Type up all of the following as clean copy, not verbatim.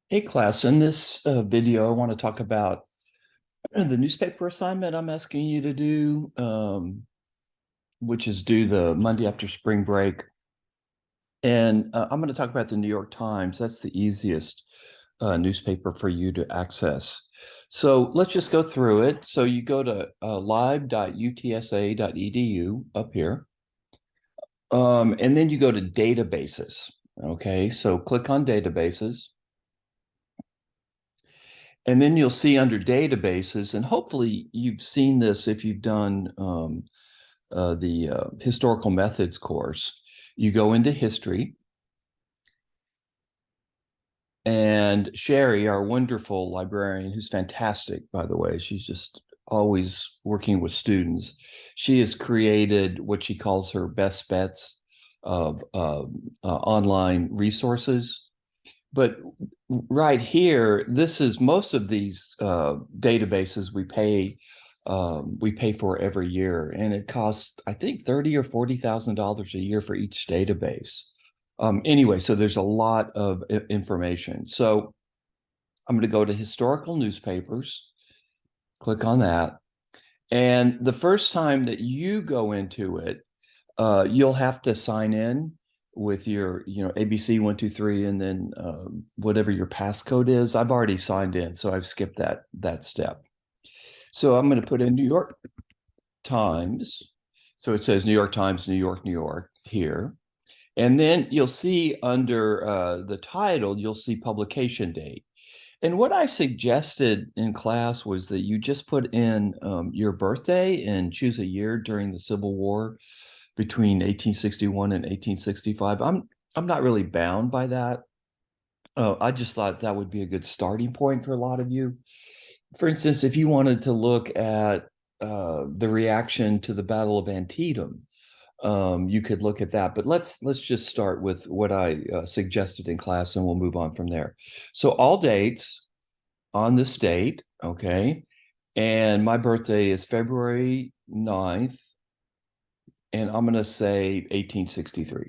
Hey class, in this video, I want to talk about the newspaper assignment I'm asking you to do, which is due the Monday after spring break. And I'm going to talk about the New York Times. That's the easiest newspaper for you to access. So let's just go through it. So you go to live.utsa.edu up here, and then you go to databases. Okay, so click on databases. And then you'll see under databases, and hopefully you've seen this if you've done the historical methods course. You go into history, and Sherry, our wonderful librarian, who's fantastic, by the way, she's just always working with students. She has created what she calls her best bets of online resources. But right here, this is most of these databases we pay for every year, and it costs I think $30,000 or $40,000 a year for each database. Anyway, so there's a lot of information. So I'm going to go to historical newspapers, click on that, and the first time that you go into it, you'll have to sign in with your, ABC 123, and then whatever your passcode is. I've already signed in, so I've skipped that step. So I'm going to put in New York Times. So it says New York Times, New York, New York here. And then you'll see under the title, you'll see publication date. And what I suggested in class was that you just put in your birthday and choose a year during the Civil War between 1861 and 1865. I'm not really bound by that. I just thought that would be a good starting point for a lot of you. For instance, if you wanted to look at the reaction to the Battle of Antietam, you could look at that. But let's just start with what I suggested in class, and we'll move on from there. So all dates on this date, okay, and my birthday is February 9th, and I'm going to say 1863.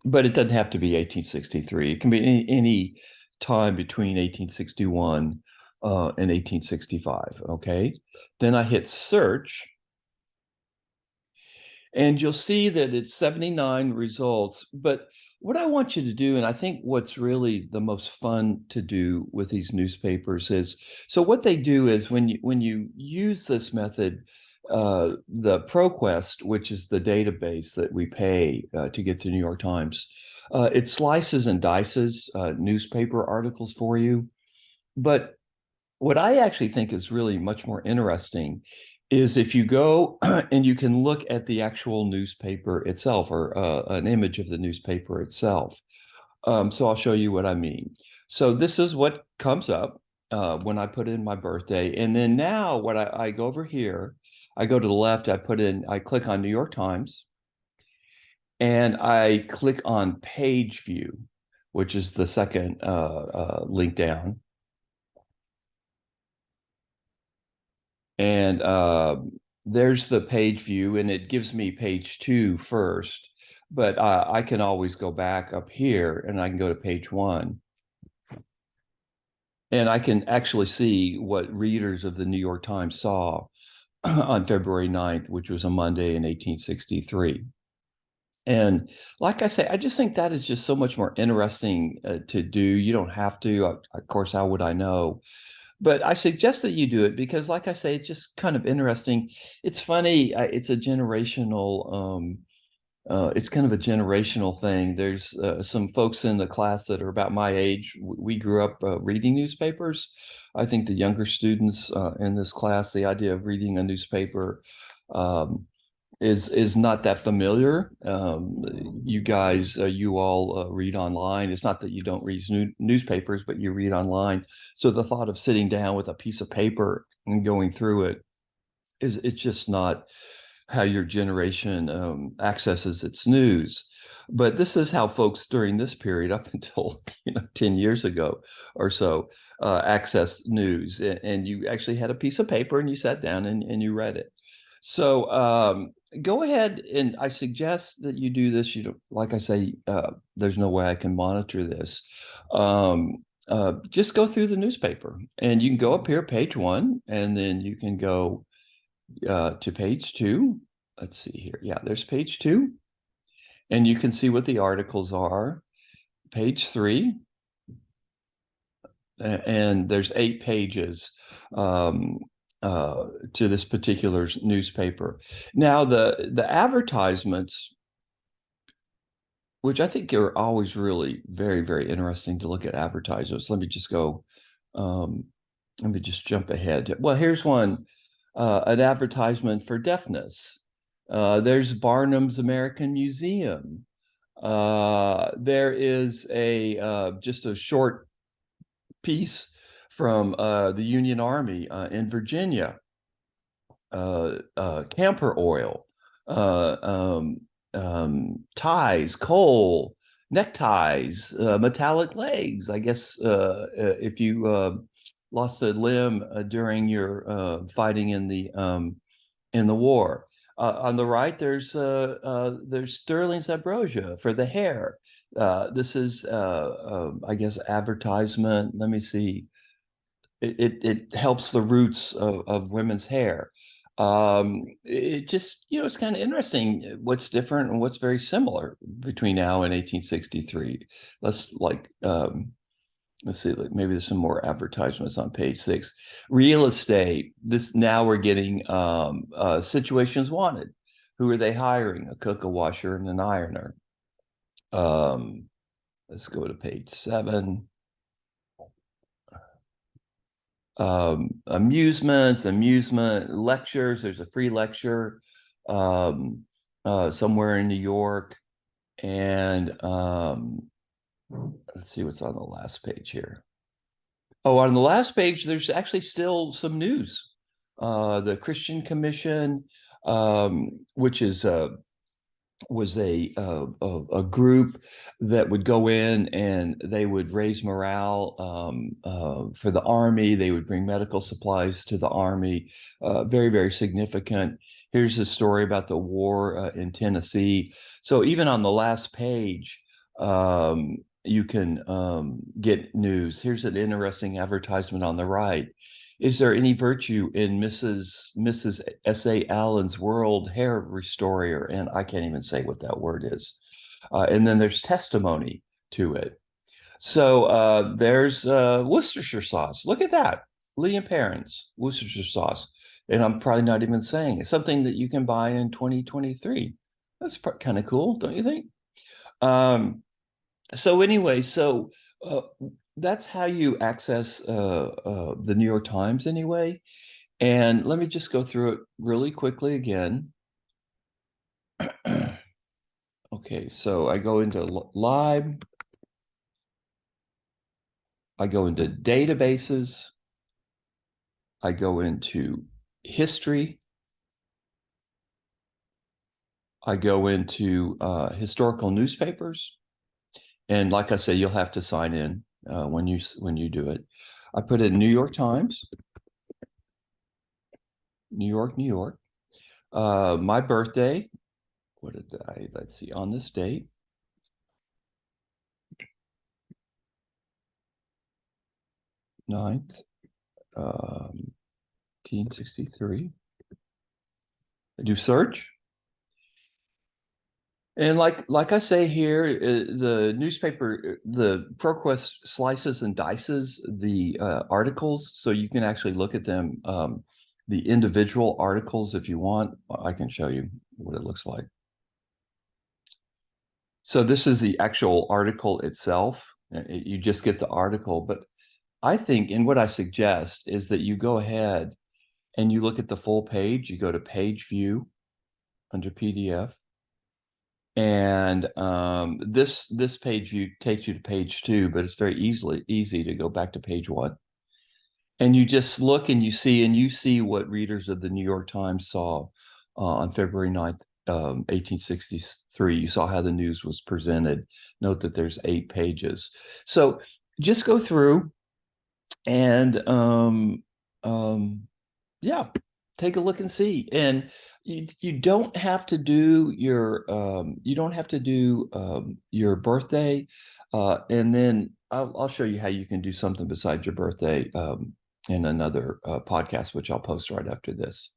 But it doesn't have to be 1863. It can be any time between 1861 and 1865, okay? Then I hit search, and you'll see that it's 79 results. But what I want you to do, and I think what's really the most fun to do with these newspapers is, so what they do is when you use this method, the ProQuest, which is the database that we pay to get to New York Times, it slices and dices newspaper articles for you. But what I actually think is really much more interesting is if you go and you can look at the actual newspaper itself, or an image of the newspaper itself. So I'll show you what I mean. So this is what comes up when I put in my birthday. And then now what I go over here, I go to the left, I click on New York Times, and I click on page view, which is the second link down. And there's the page view, and it gives me page 2 first, but I can always go back up here and I can go to page 1. And I can actually see what readers of the New York Times saw on February 9th, which was a Monday in 1863. And like I say, I just think that is just so much more interesting to do. You don't have to. Of course, how would I know? But I suggest that you do it because, like I say, it's just kind of interesting. It's funny. It's a generational. It's kind of a generational thing. There's some folks in the class that are about my age. We grew up reading newspapers. I think the younger students in this class, the idea of reading a newspaper um, is not that familiar. You guys, you all read online. It's not that you don't read newspapers, but you read online. So the thought of sitting down with a piece of paper and going through it it's just not how your generation accesses its news. But this is how folks during this period, up until 10 years ago or so, access news. And you actually had a piece of paper and you sat down and you read it. So go ahead, and I suggest that you do this. You know, like I say, there's no way I can monitor this. Just go through the newspaper, and you can go up here, page 1, and then you can go to page 2. Let's see here. Yeah, there's page 2, and you can see what the articles are. Page 3, and there's 8 pages to this particular newspaper. Now, the advertisements, which I think are always really very, very interesting to look at advertisements. Let me just go, let me just jump ahead. Well, here's one, an advertisement for deafness. There's Barnum's American Museum. There is a just a short piece from the Union Army in Virginia. Camphor oil, ties, coal, neckties, metallic legs. I guess if you lost a limb during your fighting in the war. On the right, there's Sterling's ambrosia for the hair. This is, I guess, advertisement. Let me see. It helps the roots of women's hair. It just, it's kind of interesting what's different and what's very similar between now and 1863. Let's let's see, like maybe there's some more advertisements on page 6. Real estate. This, now we're getting situations wanted. Who are they hiring? A cook, a washer, and an ironer. Let's go to page 7. Amusement lectures. There's a free lecture somewhere in New York. And let's see what's on the last page here. Oh, on the last page, there's actually still some news. The Christian Commission, which is was a group that would go in and they would raise morale for the Army. They would bring medical supplies to the Army. Very, very significant. Here's a story about the war in Tennessee. So even on the last page, you can get news. Here's an interesting advertisement on the right. Is there any virtue in Mrs. S.A. Allen's World Hair Restorer? And I can't even say what that word is. And then there's testimony to it. So there's Worcestershire sauce. Look at that. Liam Perrin's Worcestershire sauce. And I'm probably not even saying it's something that you can buy in 2023. That's kind of cool, don't you think? So anyway, that's how you access the New York Times anyway. And let me just go through it really quickly again. Okay, so I go into Lib. I go into databases. I go into history. I go into historical newspapers. And like I say, you'll have to sign in when you do it. I put in New York Times, New York, New York. My birthday. Let's see, on this date. Ninth, 1863. I do search. And like I say here, the newspaper, the ProQuest slices and dices the articles, so you can actually look at them, the individual articles if you want. I can show you what it looks like. So this is the actual article itself. You just get the article, but I think, and what I suggest is that you go ahead and you look at the full page. You go to page view under PDF. And this page view takes you to page 2, but it's very easy to go back to page 1. And you just look and you see what readers of the New York Times saw on February 9th, 1863. You saw how the news was presented. Note that there's 8 pages. So just go through and yeah, take a look and see. And you don't have to do your birthday, and then I'll show you how you can do something besides your birthday in another podcast, which I'll post right after this.